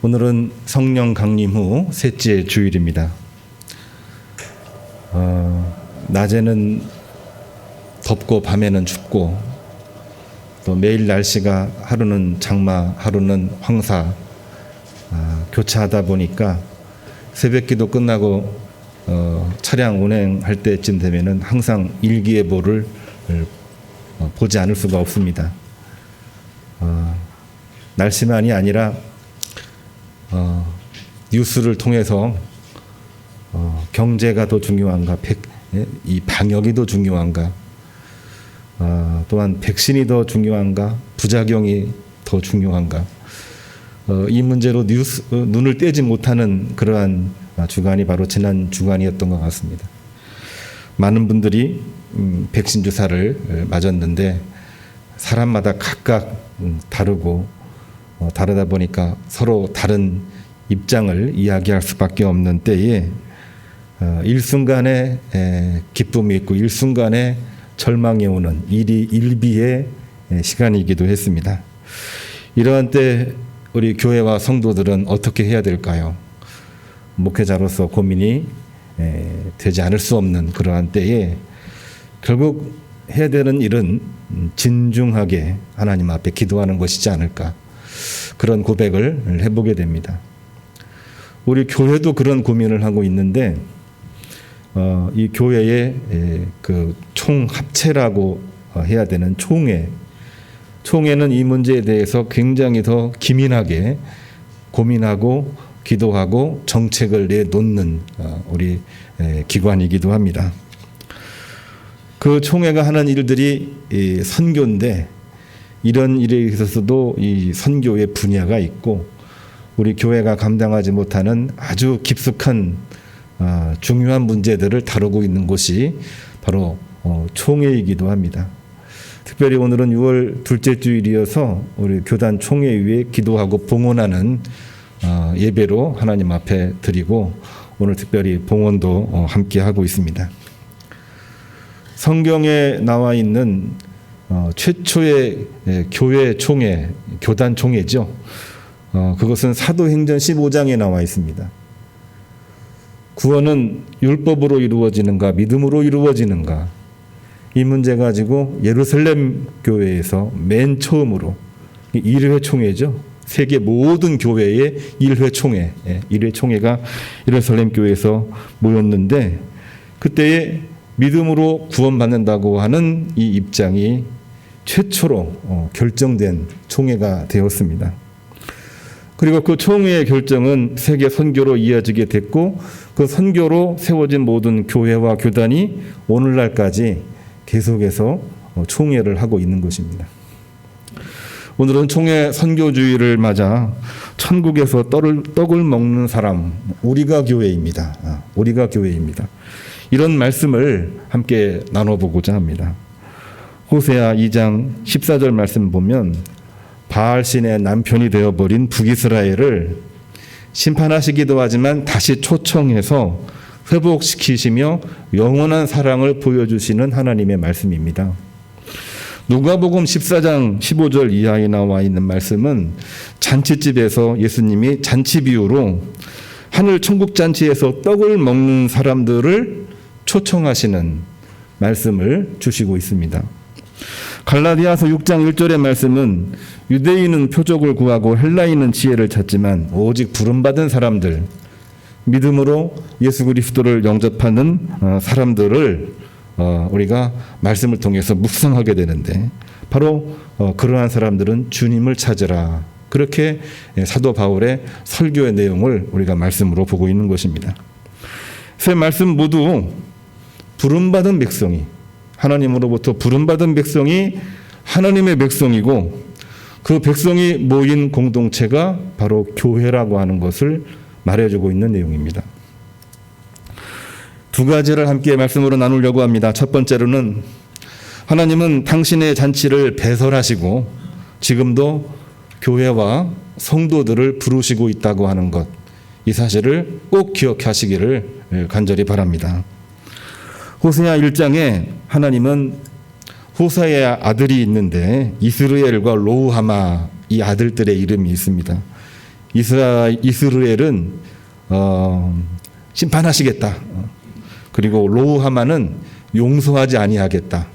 오늘은 성령 강림 후 셋째 주일입니다. 낮에는 덥고 밤에는 춥고 또 매일 날씨가 하루는 장마, 하루는 황사 교차하다 보니까 새벽기도 끝나고 차량 운행할 때쯤 되면은 항상 일기예보를 보지 않을 수가 없습니다. 날씨만이 아니라 뉴스를 통해서 경제가 더 중요한가, 이 방역이 더 중요한가, 또한 백신이 더 중요한가, 부작용이 더 중요한가, 이 문제로 눈을 떼지 못하는 그러한 주간이 바로 지난 주간이었던 것 같습니다. 많은 분들이 백신 주사를 맞았는데 사람마다 각각 다르고 다르다 보니까 서로 다른 입장을 이야기할 수밖에 없는 때에 일순간에 기쁨이 있고 일순간에 절망이 오는 일비의 시간이기도 했습니다. 이러한 때 우리 교회와 성도들은 어떻게 해야 될까요? 목회자로서 고민이 되지 않을 수 없는 그러한 때에 결국 해야 되는 일은 진중하게 하나님 앞에 기도하는 것이지 않을까, 그런 고백을 해보게 됩니다. 우리 교회도 그런 고민을 하고 있는데 이 교회의 그 총합체라고 해야 되는 총회는 이 문제에 대해서 굉장히 더 기민하게 고민하고 기도하고 정책을 내놓는 우리 기관이기도 합니다. 그 총회가 하는 일들이 선교인데 이런 일에 있어서도 이 선교의 분야가 있고 우리 교회가 감당하지 못하는 아주 깊숙한 중요한 문제들을 다루고 있는 곳이 바로 총회이기도 합니다. 특별히 오늘은 6월 둘째 주일이어서 우리 교단 총회 위에 기도하고 봉헌하는 예배로 하나님 앞에 드리고 오늘 특별히 봉헌도 함께 하고 있습니다. 성경에 나와 있는 최초의 교회 총회, 교단 총회죠. 그것은 사도행전 15장에 나와 있습니다. 구원은 율법으로 이루어지는가 믿음으로 이루어지는가, 이 문제 가지고 예루살렘 교회에서 맨 처음으로 1회 총회죠. 세계 모든 교회의 1회 총회, 1회 총회가 예루살렘 교회에서 모였는데 그때에 믿음으로 구원받는다고 하는 이 입장이 최초로 결정된 총회가 되었습니다. 그리고 그 총회의 결정은 세계 선교로 이어지게 됐고 그 선교로 세워진 모든 교회와 교단이 오늘날까지 계속해서 총회를 하고 있는 것입니다. 오늘은 총회 선교주의를 맞아 천국에서 떡을 먹는 사람, 우리가 교회입니다. 우리가 교회입니다. 이런 말씀을 함께 나눠보고자 합니다. 호세아 2장 14절 말씀 보면 바알신의 남편이 되어버린 북이스라엘을 심판하시기도 하지만 다시 초청해서 회복시키시며 영원한 사랑을 보여주시는 하나님의 말씀입니다. 누가복음 14장 15절 이하에 나와 있는 말씀은 잔치집에서 예수님이 잔치 비유로 하늘 천국 잔치에서 떡을 먹는 사람들을 초청하시는 말씀을 주시고 있습니다. 갈라디아서 6장 1절의 말씀은 유대인은 표적을 구하고 헬라인은 지혜를 찾지만 오직 부름받은 사람들, 믿음으로 예수 그리스도를 영접하는 사람들을 우리가 말씀을 통해서 묵상하게 되는데 바로 그러한 사람들은 주님을 찾으라, 그렇게 사도 바울의 설교의 내용을 우리가 말씀으로 보고 있는 것입니다. 세 말씀 모두 부름받은 백성이, 하나님으로부터 부름받은 백성이 하나님의 백성이고 그 백성이 모인 공동체가 바로 교회라고 하는 것을 말해주고 있는 내용입니다. 두 가지를 함께 말씀으로 나누려고 합니다. 첫 번째로는 하나님은 당신의 잔치를 배설하시고 지금도 교회와 성도들을 부르시고 있다고 하는 것, 이 사실을 꼭 기억하시기를 간절히 바랍니다. 호세아 1장에 하나님은 호세아의 아들이 있는데 이스르엘과 로우하마, 이 아들들의 이름이 있습니다. 이스라엘은 심판하시겠다. 그리고 로후하마는 용서하지 아니하겠다.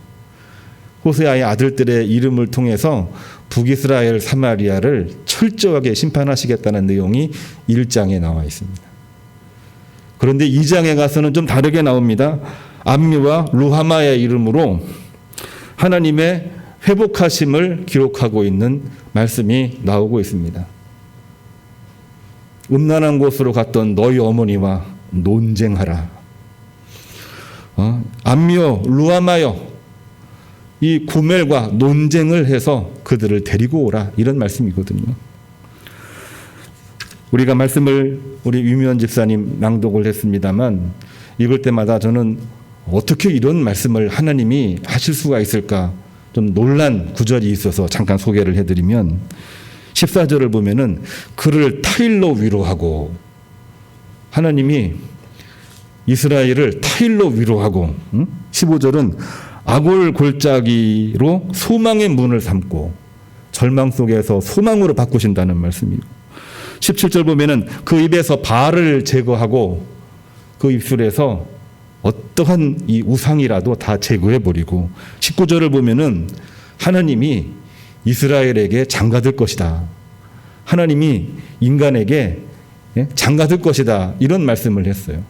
호세아의 아들들의 이름을 통해서 북이스라엘 사마리아를 철저하게 심판하시겠다는 내용이 1장에 나와 있습니다. 그런데 2장에 가서는 좀 다르게 나옵니다. 암미와 루하마의 이름으로 하나님의 회복하심을 기록하고 있는 말씀이 나오고 있습니다. 음란한 곳으로 갔던 너희 어머니와 논쟁하라. 암미여 루하마여, 이 고멜과 논쟁을 해서 그들을 데리고 오라, 이런 말씀이거든요. 우리가 말씀을 우리 유미원 집사님 낭독을 했습니다만 읽을 때마다 저는 어떻게 이런 말씀을 하나님이 하실 수가 있을까 좀 놀란 구절이 있어서 잠깐 소개를 해드리면 14절을 보면은 그를 타일로 위로하고, 하나님이 이스라엘을 타일로 위로하고, 15절은 아골 골짜기로 소망의 문을 삼고 절망 속에서 소망으로 바꾸신다는 말씀이고, 17절 보면은 그 입에서 바알을 제거하고 그 입술에서 어떠한 이 우상이라도 다 제거해버리고, 19절을 보면은 하나님이 이스라엘에게 장가들 것이다. 하나님이 인간에게 장가들 것이다. 이런 말씀을 했어요.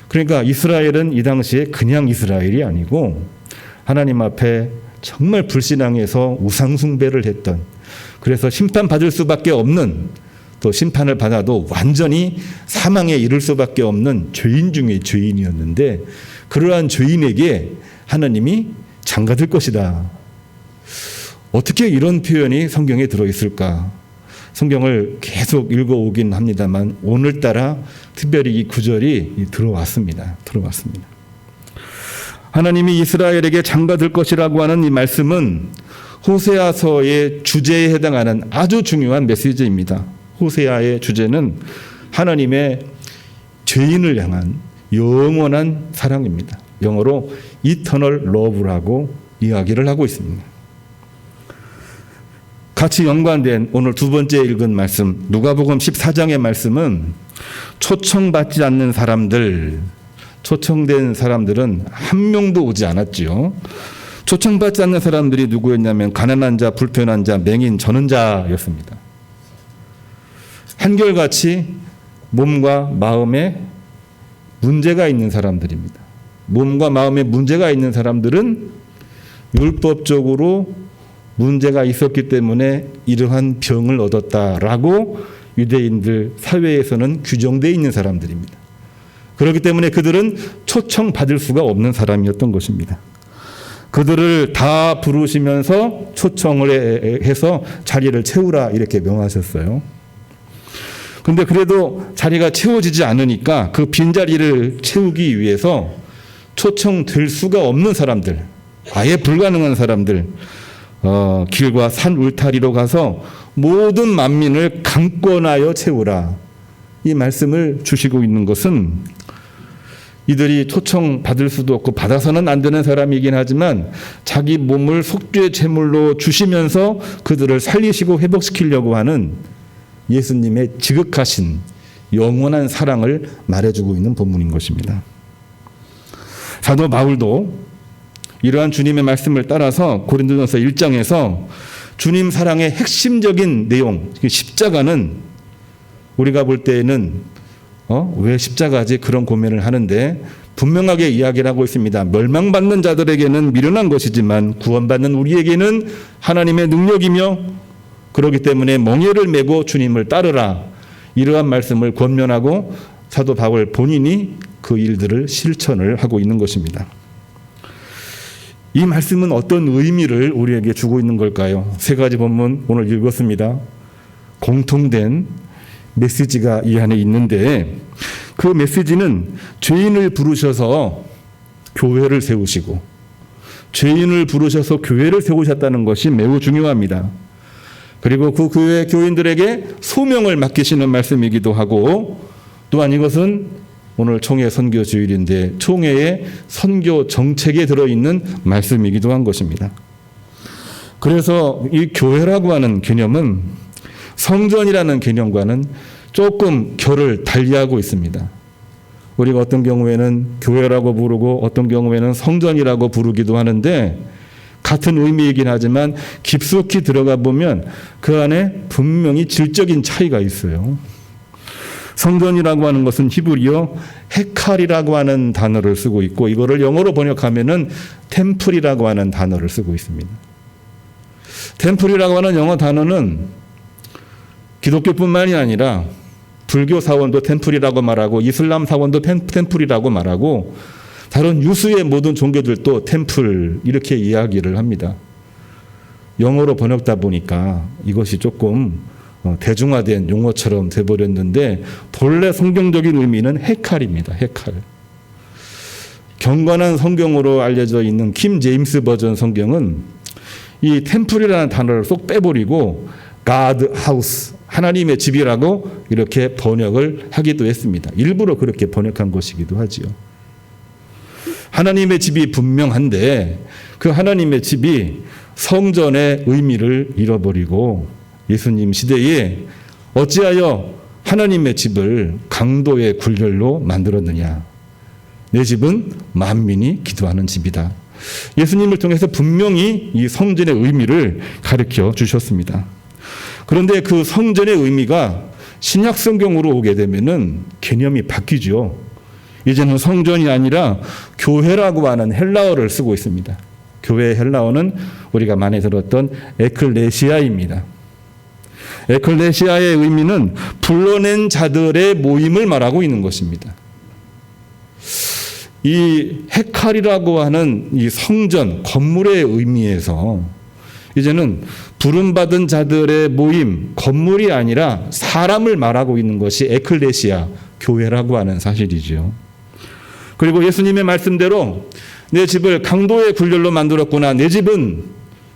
그러니까 이스라엘은 이 당시에 그냥 이스라엘이 아니고 하나님 앞에 정말 불신앙해서 우상 숭배를 했던, 그래서 심판받을 수밖에 없는, 또 심판을 받아도 완전히 사망에 이를 수밖에 없는 죄인 중에 죄인이었는데, 그러한 죄인에게 하나님이 장가들 것이다. 어떻게 이런 표현이 성경에 들어있을까? 성경을 계속 읽어오긴 합니다만 오늘따라 특별히 이 구절이 들어왔습니다. 하나님이 이스라엘에게 장가들 것이라고 하는 이 말씀은 호세아서의 주제에 해당하는 아주 중요한 메시지입니다. 호세아의 주제는 하나님의 죄인을 향한 영원한 사랑입니다. 영어로 Eternal Love라고 이야기를 하고 있습니다. 같이 연관된 오늘 두 번째 읽은 말씀, 누가복음 14장의 말씀은 초청받지 않는 사람들, 초청된 사람들은 한 명도 오지 않았지요. 초청받지 않는 사람들이 누구였냐면 가난한 자, 불편한 자, 맹인, 저는 자였습니다. 한결같이 몸과 마음에 문제가 있는 사람들입니다. 몸과 마음에 문제가 있는 사람들은 율법적으로 문제가 있었기 때문에 이러한 병을 얻었다라고 유대인들 사회에서는 규정되어 있는 사람들입니다. 그렇기 때문에 그들은 초청받을 수가 없는 사람이었던 것입니다. 그들을 다 부르시면서 초청을 해서 자리를 채우라 이렇게 명하셨어요. 근데 그래도 자리가 채워지지 않으니까 그 빈자리를 채우기 위해서 초청될 수가 없는 사람들, 아예 불가능한 사람들, 길과 산 울타리로 가서 모든 만민을 강권하여 채우라. 이 말씀을 주시고 있는 것은 이들이 초청받을 수도 없고 받아서는 안 되는 사람이긴 하지만 자기 몸을 속죄 제물로 주시면서 그들을 살리시고 회복시키려고 하는 예수님의 지극하신 영원한 사랑을 말해주고 있는 본문인 것입니다. 사도 바울도 이러한 주님의 말씀을 따라서 고린도전서 1장에서 주님 사랑의 핵심적인 내용, 십자가는 우리가 볼 때에는 왜 십자가지 그런 고민을 하는데 분명하게 이야기를 하고 있습니다. 멸망받는 자들에게는 미련한 것이지만 구원받는 우리에게는 하나님의 능력이며 그렇기 때문에 멍에를 메고 주님을 따르라. 이러한 말씀을 권면하고 사도 바울 본인이 그 일들을 실천을 하고 있는 것입니다. 이 말씀은 어떤 의미를 우리에게 주고 있는 걸까요? 세 가지 본문 오늘 읽었습니다. 공통된 메시지가 이 안에 있는데 그 메시지는 죄인을 부르셔서 교회를 세우시고 죄인을 부르셔서 교회를 세우셨다는 것이 매우 중요합니다. 그리고 그 교회 교인들에게 소명을 맡기시는 말씀이기도 하고 또한 이것은 오늘 총회 선교 주일인데 총회의 선교 정책에 들어있는 말씀이기도 한 것입니다. 그래서 이 교회라고 하는 개념은 성전이라는 개념과는 조금 결을 달리하고 있습니다. 우리가 어떤 경우에는 교회라고 부르고 어떤 경우에는 성전이라고 부르기도 하는데 같은 의미이긴 하지만 깊숙이 들어가 보면 그 안에 분명히 질적인 차이가 있어요. 성전이라고 하는 것은 히브리어 헤칼이라고 하는 단어를 쓰고 있고 이거를 영어로 번역하면은 템플이라고 하는 단어를 쓰고 있습니다. 템플이라고 하는 영어 단어는 기독교뿐만이 아니라 불교 사원도 템플이라고 말하고 이슬람 사원도 템플이라고 말하고 다른 유수의 모든 종교들도 템플 이렇게 이야기를 합니다. 영어로 번역다 보니까 이것이 조금 대중화된 용어처럼 돼버렸는데 본래 성경적인 의미는 헤칼입니다. 헤칼. 경건한 성경으로 알려져 있는 킴 제임스 버전 성경은 이 템플이라는 단어를 쏙 빼버리고 God house, 하나님의 집이라고 이렇게 번역을 하기도 했습니다. 일부러 그렇게 번역한 것이기도 하지요. 하나님의 집이 분명한데 그 하나님의 집이 성전의 의미를 잃어버리고 예수님 시대에 어찌하여 하나님의 집을 강도의 굴절로 만들었느냐. 내 집은 만민이 기도하는 집이다. 예수님을 통해서 분명히 이 성전의 의미를 가르쳐 주셨습니다. 그런데 그 성전의 의미가 신약 성경으로 오게 되면은 개념이 바뀌죠. 이제는 성전이 아니라 교회라고 하는 헬라어를 쓰고 있습니다. 교회의 헬라어는 우리가 많이 들었던 에클레시아입니다. 에클레시아의 의미는 불러낸 자들의 모임을 말하고 있는 것입니다. 이 헤칼이라고 하는 이 성전, 건물의 의미에서 이제는 부름받은 자들의 모임, 건물이 아니라 사람을 말하고 있는 것이 에클레시아, 교회라고 하는 사실이죠. 그리고 예수님의 말씀대로 내 집을 강도의 굴절로 만들었구나. 내 집은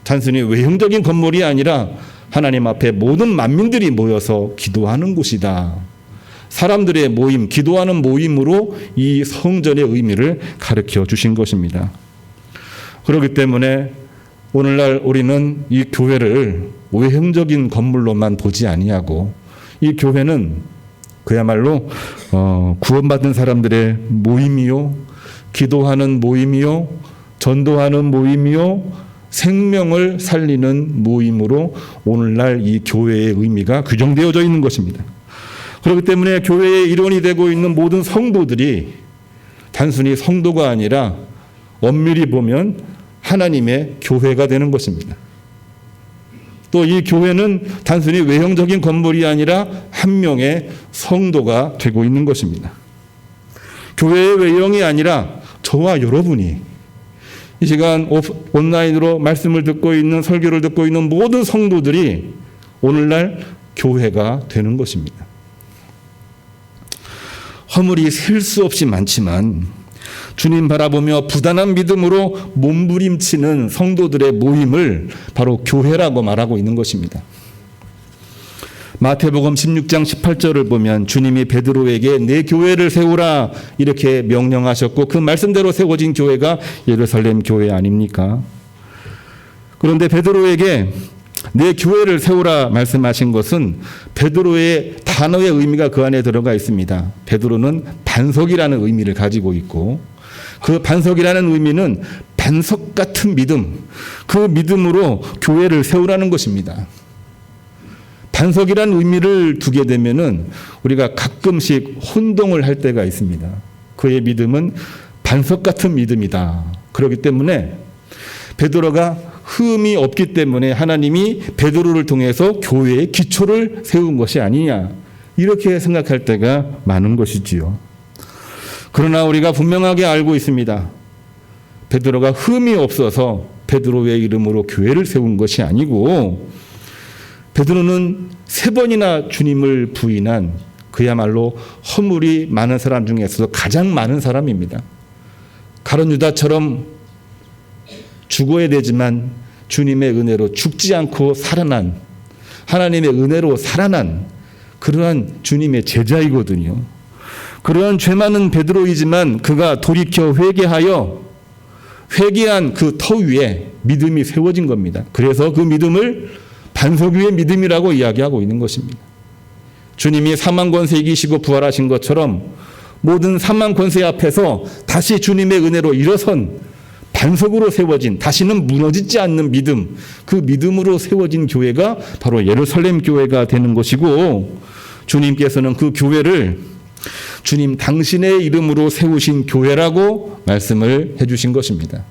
단순히 외형적인 건물이 아니라 하나님 앞에 모든 만민들이 모여서 기도하는 곳이다. 사람들의 모임, 기도하는 모임으로 이 성전의 의미를 가르쳐 주신 것입니다. 그렇기 때문에 오늘날 우리는 이 교회를 외형적인 건물로만 보지 아니하고 이 교회는 그야말로 구원받은 사람들의 모임이요, 기도하는 모임이요, 전도하는 모임이요, 생명을 살리는 모임으로 오늘날 이 교회의 의미가 규정되어져 있는 것입니다. 그렇기 때문에 교회의 일원이 되고 있는 모든 성도들이 단순히 성도가 아니라 엄밀히 보면 하나님의 교회가 되는 것입니다. 또 이 교회는 단순히 외형적인 건물이 아니라 한 명의 성도가 되고 있는 것입니다. 교회의 외형이 아니라 저와 여러분이 이 시간 온라인으로 말씀을 듣고 있는 설교를 듣고 있는 모든 성도들이 오늘날 교회가 되는 것입니다. 허물이 셀 수 없이 많지만 주님 바라보며 부단한 믿음으로 몸부림치는 성도들의 모임을 바로 교회라고 말하고 있는 것입니다. 마태복음 16장 18절을 보면 주님이 베드로에게 내 교회를 세우라 이렇게 명령하셨고 그 말씀대로 세워진 교회가 예루살렘 교회 아닙니까? 그런데 베드로에게 내 교회를 세우라 말씀하신 것은 베드로의 단어의 의미가 그 안에 들어가 있습니다. 베드로는 반석이라는 의미를 가지고 있고 그 반석이라는 의미는 반석 같은 믿음, 그 믿음으로 교회를 세우라는 것입니다. 반석이라는 의미를 두게 되면은 우리가 가끔씩 혼동을 할 때가 있습니다. 그의 믿음은 반석 같은 믿음이다. 그렇기 때문에 베드로가 흠이 없기 때문에 하나님이 베드로를 통해서 교회의 기초를 세운 것이 아니냐 이렇게 생각할 때가 많은 것이지요. 그러나 우리가 분명하게 알고 있습니다. 베드로가 흠이 없어서 베드로의 이름으로 교회를 세운 것이 아니고 베드로는 3번이나 주님을 부인한 그야말로 허물이 많은 사람 중에서도 가장 많은 사람입니다. 가룟 유다처럼 죽어야 되지만 주님의 은혜로 죽지 않고 살아난 하나님의 은혜로 살아난 그러한 주님의 제자이거든요. 그러한 죄 많은 베드로이지만 그가 돌이켜 회개한 그 터 위에 믿음이 세워진 겁니다. 그래서 그 믿음을 반석 위의 믿음이라고 이야기하고 있는 것입니다. 주님이 사망 권세 이기시고 부활하신 것처럼 모든 사망 권세 앞에서 다시 주님의 은혜로 일어선 반석으로 세워진, 다시는 무너지지 않는 믿음, 그 믿음으로 세워진 교회가 바로 예루살렘 교회가 되는 것이고, 주님께서는 그 교회를 주님 당신의 이름으로 세우신 교회라고 말씀을 해주신 것입니다.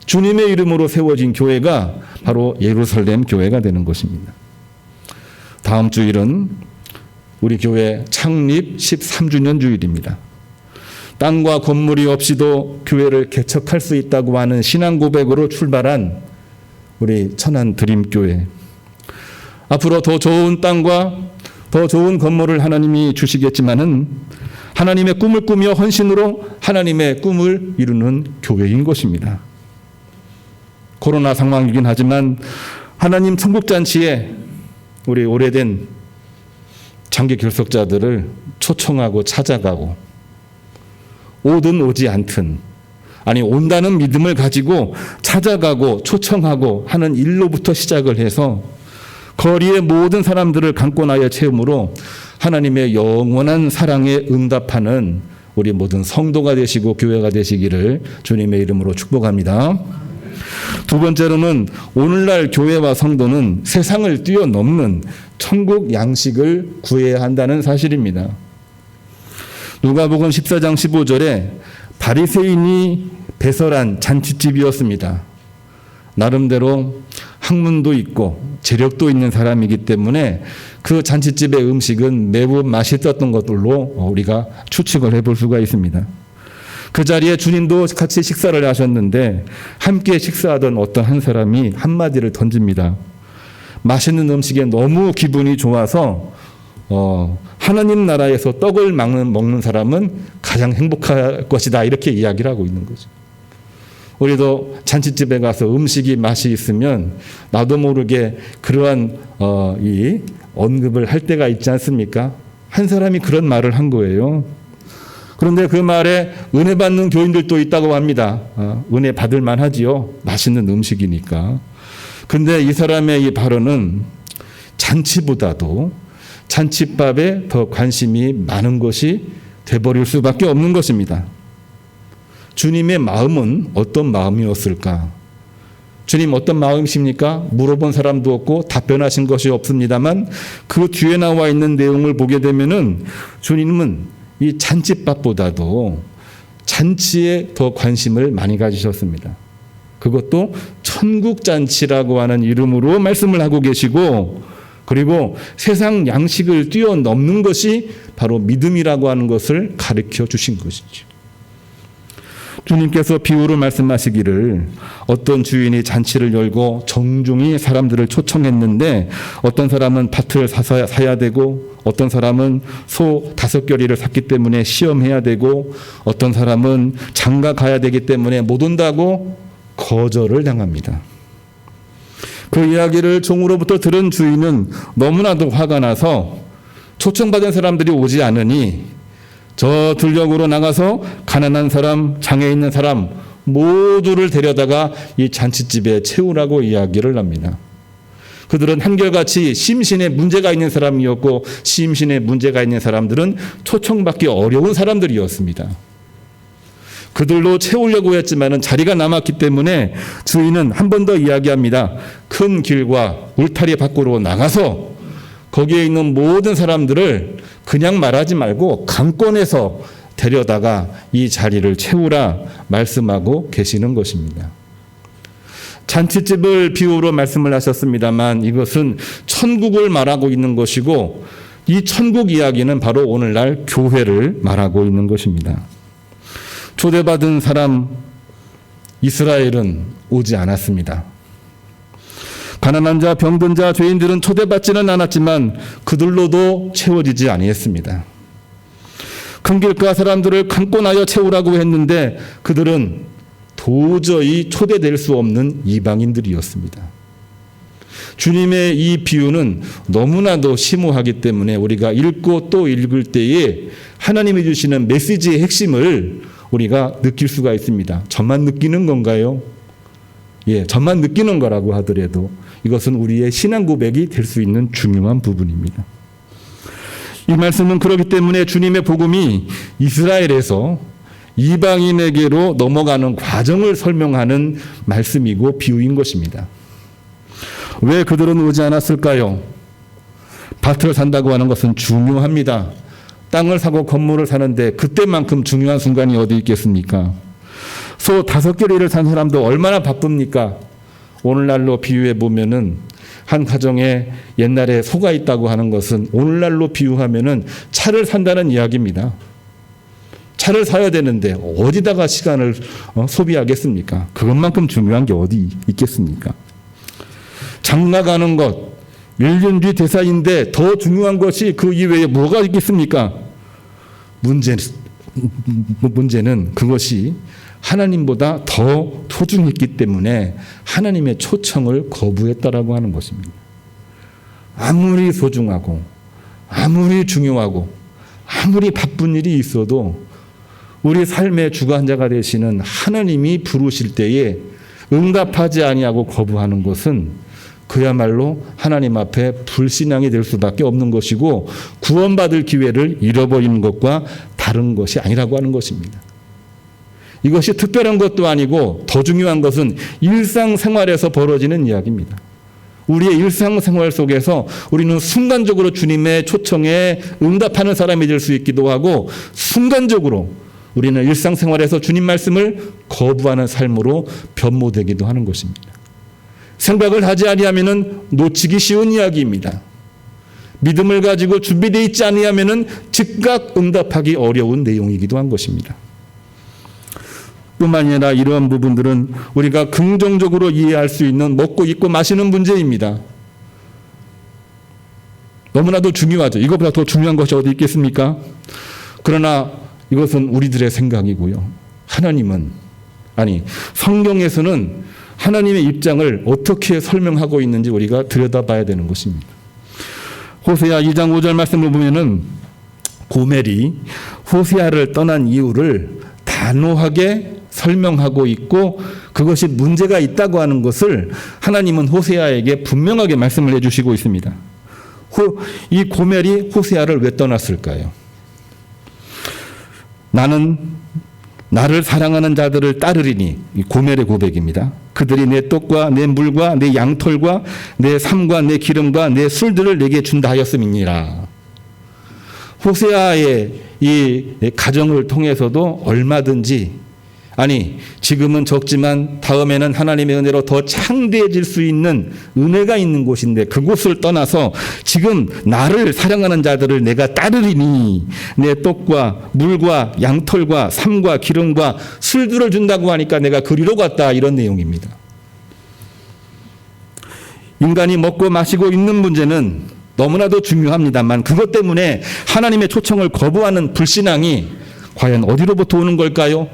주님의 이름으로 세워진 교회가 바로 예루살렘 교회가 되는 것입니다. 다음 주일은 우리 교회 창립 13주년 주일입니다. 땅과 건물이 없이도 교회를 개척할 수 있다고 하는 신앙 고백으로 출발한 우리 천안 드림교회. 앞으로 더 좋은 땅과 더 좋은 건물을 하나님이 주시겠지만은 하나님의 꿈을 꾸며 헌신으로 하나님의 꿈을 이루는 교회인 것입니다. 코로나 상황이긴 하지만 하나님 천국잔치에 우리 오래된 장기 결석자들을 초청하고 찾아가고, 오든 오지 않든, 아니 온다는 믿음을 가지고 찾아가고 초청하고 하는 일로부터 시작을 해서 거리의 모든 사람들을 강권하여 채움으로 하나님의 영원한 사랑에 응답하는 우리 모든 성도가 되시고 교회가 되시기를 주님의 이름으로 축복합니다. 두 번째로는 오늘날 교회와 성도는 세상을 뛰어넘는 천국 양식을 구해야 한다는 사실입니다. 누가복음 14장 15절에 바리새인이 배설한 잔치집이었습니다. 나름대로 학문도 있고 재력도 있는 사람이기 때문에 그 잔치집의 음식은 매우 맛있었던 것들로 우리가 추측을 해볼 수가 있습니다. 그 자리에 주님도 같이 식사를 하셨는데 함께 식사하던 어떤 한 사람이 한마디를 던집니다. 맛있는 음식에 너무 기분이 좋아서 하나님 나라에서 떡을 먹는 사람은 가장 행복할 것이다, 이렇게 이야기를 하고 있는 거죠. 우리도 잔치집에 가서 음식이 맛이 있으면 나도 모르게 그러한 이 언급을 할 때가 있지 않습니까? 한 사람이 그런 말을 한 거예요. 그런데 그 말에 은혜 받는 교인들도 있다고 합니다. 은혜 받을 만하지요. 맛있는 음식이니까. 근데 이 사람의 이 발언은 잔치보다도 잔치밥에 더 관심이 많은 것이 돼버릴 수밖에 없는 것입니다. 주님의 마음은 어떤 마음이었을까? 주님 어떤 마음이십니까? 물어본 사람도 없고 답변하신 것이 없습니다만 그 뒤에 나와 있는 내용을 보게 되면은 주님은 이 잔치밥보다도 잔치에 더 관심을 많이 가지셨습니다. 그것도 천국잔치라고 하는 이름으로 말씀을 하고 계시고, 그리고 세상 양식을 뛰어넘는 것이 바로 믿음이라고 하는 것을 가르쳐 주신 것이죠. 주님께서 비유로 말씀하시기를 어떤 주인이 잔치를 열고 정중히 사람들을 초청했는데 어떤 사람은 밭을 사야 되고, 어떤 사람은 소 5겨리를 샀기 때문에 시험해야 되고, 어떤 사람은 장가 가야 되기 때문에 못 온다고 거절을 당합니다. 그 이야기를 종으로부터 들은 주인은 너무나도 화가 나서 초청받은 사람들이 오지 않으니 저 들녘으로 나가서 가난한 사람, 장애 있는 사람 모두를 데려다가 이 잔치집에 채우라고 이야기를 합니다. 그들은 한결같이 심신에 문제가 있는 사람이었고, 심신에 문제가 있는 사람들은 초청받기 어려운 사람들이었습니다. 그들로 채우려고 했지만 자리가 남았기 때문에 주인은 한 번 더 이야기합니다. 큰 길과 울타리 밖으로 나가서 거기에 있는 모든 사람들을 그냥 말하지 말고 강권해서 데려다가 이 자리를 채우라 말씀하고 계시는 것입니다. 잔치집을 비유로 말씀을 하셨습니다만 이것은 천국을 말하고 있는 것이고, 이 천국 이야기는 바로 오늘날 교회를 말하고 있는 것입니다. 초대받은 사람 이스라엘은 오지 않았습니다. 가난한 자, 병든 자, 죄인들은 초대받지는 않았지만 그들로도 채워지지 아니했습니다. 큰 길가 사람들을 강권하여 채우라고 했는데 그들은 도저히 초대될 수 없는 이방인들이었습니다. 주님의 이 비유는 너무나도 심오하기 때문에 우리가 읽고 또 읽을 때에 하나님이 주시는 메시지의 핵심을 우리가 느낄 수가 있습니다. 저만 느끼는 건가요? 예, 저만 느끼는 거라고 하더라도 이것은 우리의 신앙 고백이 될 수 있는 중요한 부분입니다. 이 말씀은 그렇기 때문에 주님의 복음이 이스라엘에서 이방인에게로 넘어가는 과정을 설명하는 말씀이고 비유인 것입니다. 왜 그들은 오지 않았을까요? 밭을 산다고 하는 것은 중요합니다. 땅을 사고 건물을 사는데 그때만큼 중요한 순간이 어디 있겠습니까? 소 5개를 산 사람도 얼마나 바쁩니까? 오늘날로 비유해 보면은 한 가정에 옛날에 소가 있다고 하는 것은 오늘날로 비유하면은 차를 산다는 이야기입니다. 차를 사야 되는데 어디다가 시간을 소비하겠습니까? 그것만큼 중요한 게 어디 있겠습니까? 장가 가는 것, 1년 뒤 대사인데 더 중요한 것이 그 이외에 뭐가 있겠습니까? 문제는 그것이 하나님보다 더 소중했기 때문에 하나님의 초청을 거부했다라고 하는 것입니다. 아무리 소중하고 아무리 중요하고 아무리 바쁜 일이 있어도 우리 삶의 주관자가 되시는 하나님이 부르실 때에 응답하지 아니하고 거부하는 것은 그야말로 하나님 앞에 불신앙이 될 수밖에 없는 것이고 구원받을 기회를 잃어버리는 것과 다른 것이 아니라고 하는 것입니다. 이것이 특별한 것도 아니고 더 중요한 것은 일상생활에서 벌어지는 이야기입니다. 우리의 일상생활 속에서 우리는 순간적으로 주님의 초청에 응답하는 사람이 될 수 있기도 하고 순간적으로 우리는 일상생활에서 주님 말씀을 거부하는 삶으로 변모되기도 하는 것입니다. 생각을 하지 아니하면은 놓치기 쉬운 이야기입니다. 믿음을 가지고 준비되어 있지 아니하면은 즉각 응답하기 어려운 내용이기도 한 것입니다. 뿐만 아니라 이러한 부분들은 우리가 긍정적으로 이해할 수 있는 먹고 입고 마시는 문제입니다. 너무나도 중요하죠. 이것보다 더 중요한 것이 어디 있겠습니까? 그러나 이것은 우리들의 생각이고요. 성경에서는 하나님의 입장을 어떻게 설명하고 있는지 우리가 들여다봐야 되는 것입니다. 호세아 2장 5절 말씀을 보면은 고멜이 호세아를 떠난 이유를 단호하게 설명하고 있고 그것이 문제가 있다고 하는 것을 하나님은 호세아에게 분명하게 말씀을 해주시고 있습니다. 이 고멜이 호세아를 왜 떠났을까요? 나는 나를 사랑하는 자들을 따르리니, 이 고멜의 고백입니다. 그들이 내 떡과 내 물과 내 양털과 내 삶과 내 기름과 내 술들을 내게 준다 하였음이니라. 호세아의 이 가정을 통해서도 얼마든지 지금은 적지만 다음에는 하나님의 은혜로 더 창대해질 수 있는 은혜가 있는 곳인데 그곳을 떠나서 지금 나를 사랑하는 자들을 내가 따르리니 내 떡과 물과 양털과 삶과 기름과 술들을 준다고 하니까 내가 그리로 갔다, 이런 내용입니다. 인간이 먹고 마시고 있는 문제는 너무나도 중요합니다만 그것 때문에 하나님의 초청을 거부하는 불신앙이 과연 어디로부터 오는 걸까요?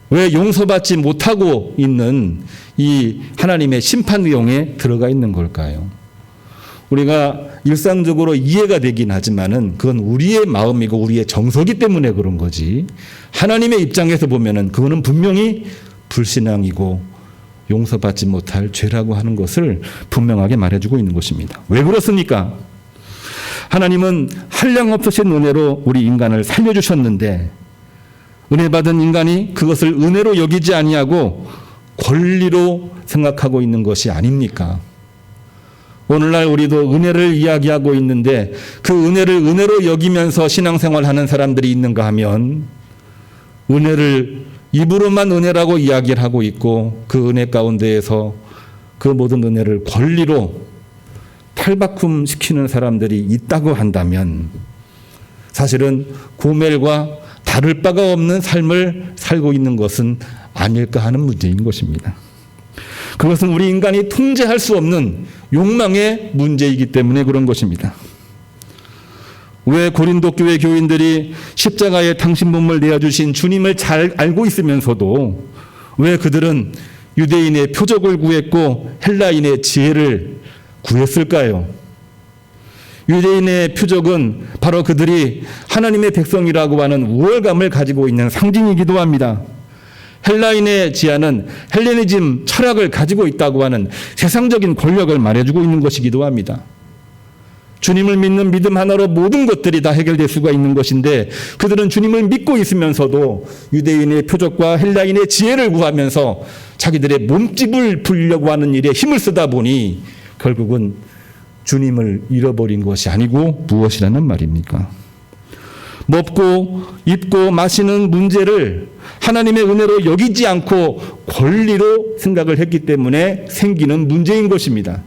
왜 용서받지 못하고 있는 이 하나님의 심판 내용에 들어가 있는 걸까요? 우리가 일상적으로 이해가 되긴 하지만은 그건 우리의 마음이고 우리의 정서기 때문에 그런 거지. 하나님의 입장에서 보면은 그거는 분명히 불신앙이고 용서받지 못할 죄라고 하는 것을 분명하게 말해주고 있는 것입니다. 왜 그렇습니까? 하나님은 한량없으신 은혜로 우리 인간을 살려주셨는데 은혜 받은 인간이 그것을 은혜로 여기지 아니하고 권리로 생각하고 있는 것이 아닙니까? 오늘날 우리도 은혜를 이야기하고 있는데 그 은혜를 은혜로 여기면서 신앙생활하는 사람들이 있는가 하면 은혜를 입으로만 은혜라고 이야기를 하고 있고 그 은혜 가운데에서 그 모든 은혜를 권리로 탈바꿈시키는 사람들이 있다고 한다면 사실은 고멜과 다를 바가 없는 삶을 살고 있는 것은 아닐까 하는 문제인 것입니다. 그것은 우리 인간이 통제할 수 없는 욕망의 문제이기 때문에 그런 것입니다. 왜 고린도 교회 교인들이 십자가에 당신 몸을 내어주신 주님을 잘 알고 있으면서도 왜 그들은 유대인의 표적을 구했고 헬라인의 지혜를 구했을까요? 유대인의 표적은 바로 그들이 하나님의 백성이라고 하는 우월감을 가지고 있는 상징이기도 합니다. 헬라인의 지하는 헬레니즘 철학을 가지고 있다고 하는 세상적인 권력을 말해주고 있는 것이기도 합니다. 주님을 믿는 믿음 하나로 모든 것들이 다 해결될 수가 있는 것인데 그들은 주님을 믿고 있으면서도 유대인의 표적과 헬라인의 지혜를 구하면서 자기들의 몸집을 부리려고 하는 일에 힘을 쓰다 보니 결국은 주님을 잃어버린 것이 아니고 무엇이라는 말입니까? 먹고 입고 마시는 문제를 하나님의 은혜로 여기지 않고 권리로 생각을 했기 때문에 생기는 문제인 것입니다.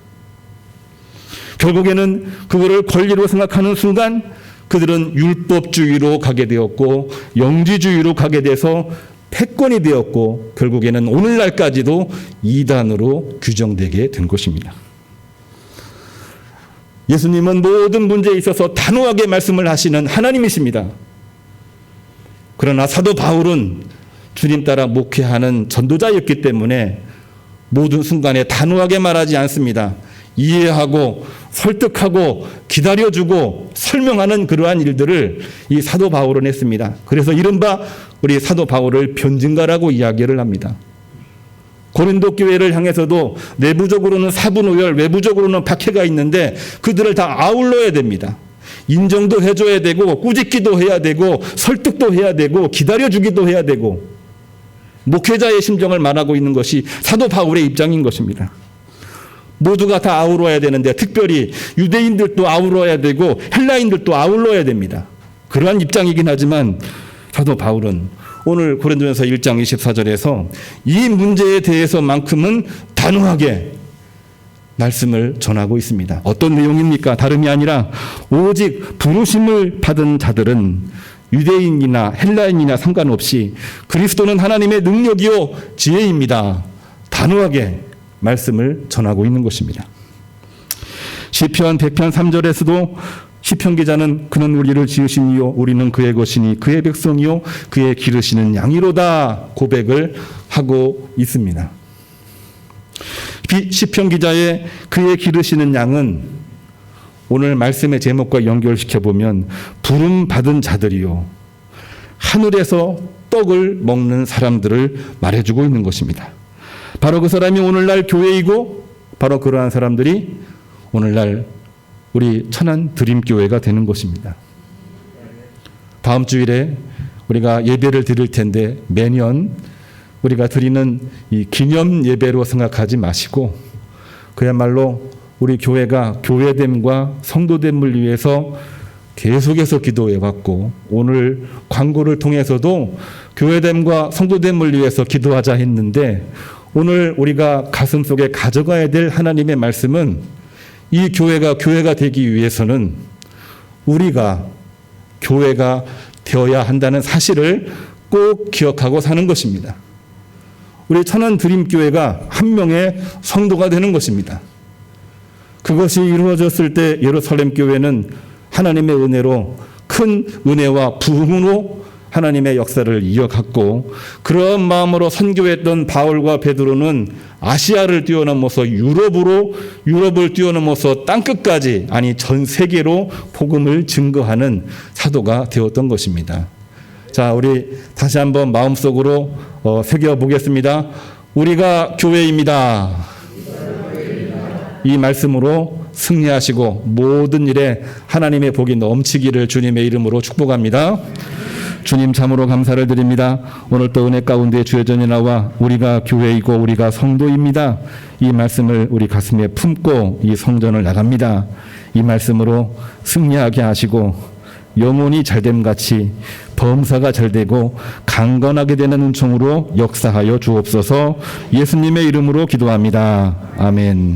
결국에는 그거를 권리로 생각하는 순간 그들은 율법주의로 가게 되었고 영지주의로 가게 돼서 패권이 되었고 결국에는 오늘날까지도 이단으로 규정되게 된 것입니다. 예수님은 모든 문제에 있어서 단호하게 말씀을 하시는 하나님이십니다. 그러나 사도 바울은 주님 따라 목회하는 전도자였기 때문에 모든 순간에 단호하게 말하지 않습니다. 이해하고 설득하고 기다려주고 설명하는 그러한 일들을 이 사도 바울은 했습니다. 그래서 이른바 우리 사도 바울을 변증가라고 이야기를 합니다. 고린도 교회를 향해서도 내부적으로는 사분오열, 외부적으로는 박해가 있는데 그들을 다 아울러야 됩니다. 인정도 해줘야 되고 꾸짖기도 해야 되고 설득도 해야 되고 기다려주기도 해야 되고 목회자의 심정을 말하고 있는 것이 사도 바울의 입장인 것입니다. 모두가 다 아우러야 되는데 특별히 유대인들도 아우러야 되고 헬라인들도 아울러야 됩니다. 그러한 입장이긴 하지만 사도 바울은 오늘 고린도전서 1장 24절에서 이 문제에 대해서만큼은 단호하게 말씀을 전하고 있습니다. 어떤 내용입니까? 다름이 아니라 오직 부르심을 받은 자들은 유대인이나 헬라인이나 상관없이 그리스도는 하나님의 능력이요 지혜입니다. 단호하게 말씀을 전하고 있는 것입니다. 시편 100편 3절에서도 시편 기자는 그는 우리를 지으시니요 우리는 그의 것이니 그의 백성이요 그의 기르시는 양이로다 고백을 하고 있습니다. 시편 기자의 그의 기르시는 양은 오늘 말씀의 제목과 연결시켜 보면 부름 받은 자들이요 하늘에서 떡을 먹는 사람들을 말해주고 있는 것입니다. 바로 그 사람이 오늘날 교회이고 바로 그러한 사람들이 오늘날 우리 천안 드림교회가 되는 것입니다. 다음 주일에 우리가 예배를 드릴 텐데 매년 우리가 드리는 이 기념 예배로 생각하지 마시고 그야말로 우리 교회가 교회됨과 성도됨을 위해서 계속해서 기도해왔고 오늘 광고를 통해서도 교회됨과 성도됨을 위해서 기도하자 했는데 오늘 우리가 가슴속에 가져가야 될 하나님의 말씀은 이 교회가 되기 위해서는 우리가 교회가 되어야 한다는 사실을 꼭 기억하고 사는 것입니다. 우리 천안 드림교회가 한 명의 성도가 되는 것입니다. 그것이 이루어졌을 때 예루살렘 교회는 하나님의 은혜로 큰 은혜와 부흥으로 하나님의 역사를 이어갔고 그런 마음으로 선교했던 바울과 베드로는 아시아를 뛰어넘어서 유럽을 뛰어넘어서 땅끝까지 아니 전 세계로 복음을 증거하는 사도가 되었던 것입니다. 자, 우리 다시 한번 마음속으로 새겨보겠습니다. 우리가 교회입니다. 이 말씀으로 승리하시고 모든 일에 하나님의 복이 넘치기를 주님의 이름으로 축복합니다. 주님 참으로 감사를 드립니다. 오늘 또 은혜 가운데 주의 전에 나와 우리가 교회이고 우리가 성도입니다. 이 말씀을 우리 가슴에 품고 이 성전을 나갑니다. 이 말씀으로 승리하게 하시고 영혼이 잘됨같이 범사가 잘되고 강건하게 되는 은총으로 역사하여 주옵소서. 예수님의 이름으로 기도합니다. 아멘.